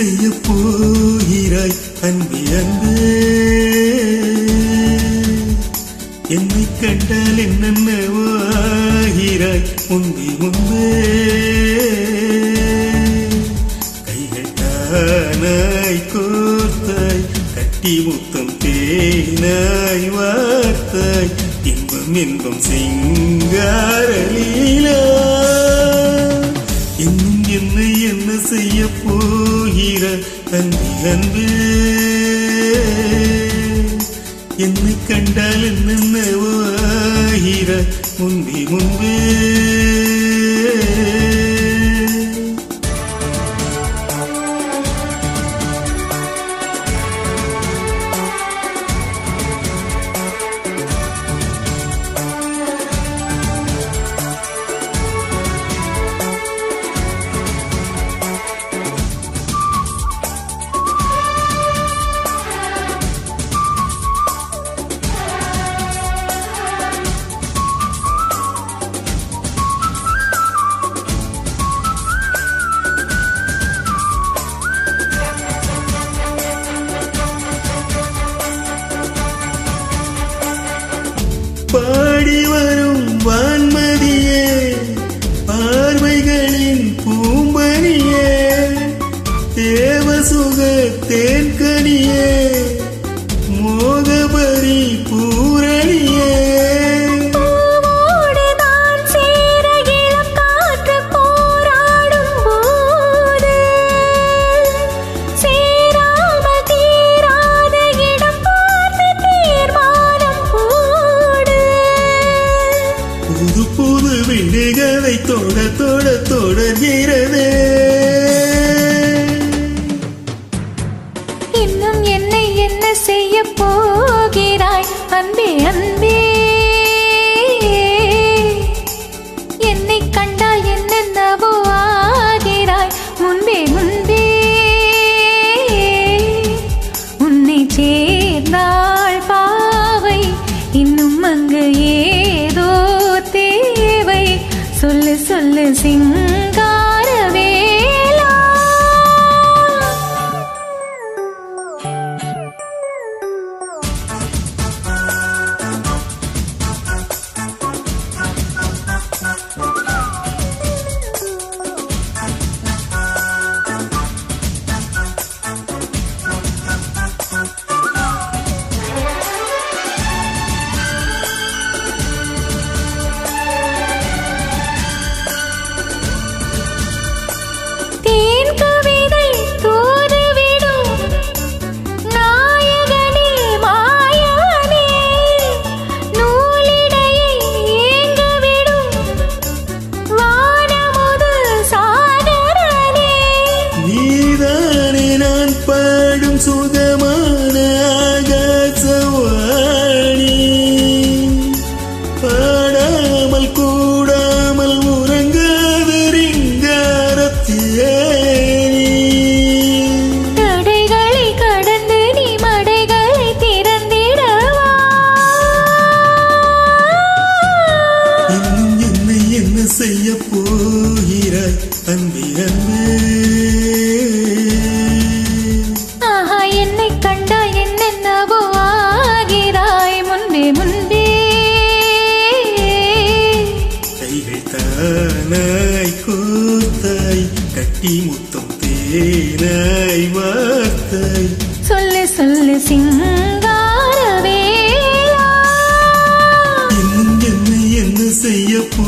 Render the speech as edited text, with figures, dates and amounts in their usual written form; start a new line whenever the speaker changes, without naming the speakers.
செய்ய போகிறாய் அன்பே அன்பே? என்னை கண்டால் என்னென்னவோ ஆகிறாய் முன்பே முன்பே. கைகள் தானாய் கோர்த்தாய், கட்டி முத்தம் தேனாய் வார்த்தாய், இன்பம் இன்பம் சிங்காரலீலா. இன்னும் என்னை என்ன செய்ய போகிறாய் அன்பே அன்பே? என்னை கண்டால் என்னென்னவோ ஆகிறாய் முன்பே முன்பே. பாடி வரும் வான்மதியே, பார்வைகளின் பூம்பனியே, தேவசுக தேன்கனியே, மோகபரி பூரணியே. புது புது விண்டுகளை தொட தொட தொடர்கிறதே.
இன்னும் என்னை என்ன செய்ய போகிறாய் அன்பே அன்பே? என்னை கண்டால் என்னென்னவோ ஆகிறாய் முன்பே முன்பே. உன்னை சேர்ந்தாள் பாவை, இன்னும் அங்கு ஏதோ தேவை. சொல்லு சொல்லு சிங்காரவேலா.
பாடும் சுகமான ஆகாசவாணி, பாடாமல் கூடாமல் உறங்காத ரிங்காரத்தியானி.
தடைகளை கடந்து நீ மடைகளை திறந்திடவா.
இன்னும் என்னை என்ன செய்ய போகிறாய் அன்பே அன்பே?
என்னை கண்டால் என்னென்னவோ ஆகிறாய் முன்பே முன்பே.
கைகள் தானாய் கோர்த்தாய், கட்டி முத்தம் தேனாய் வார்த்தாய்.
சொல்லு சொல்லு சிங்காரவேலா.
இன்னும் என்னை என்ன செய்ய போ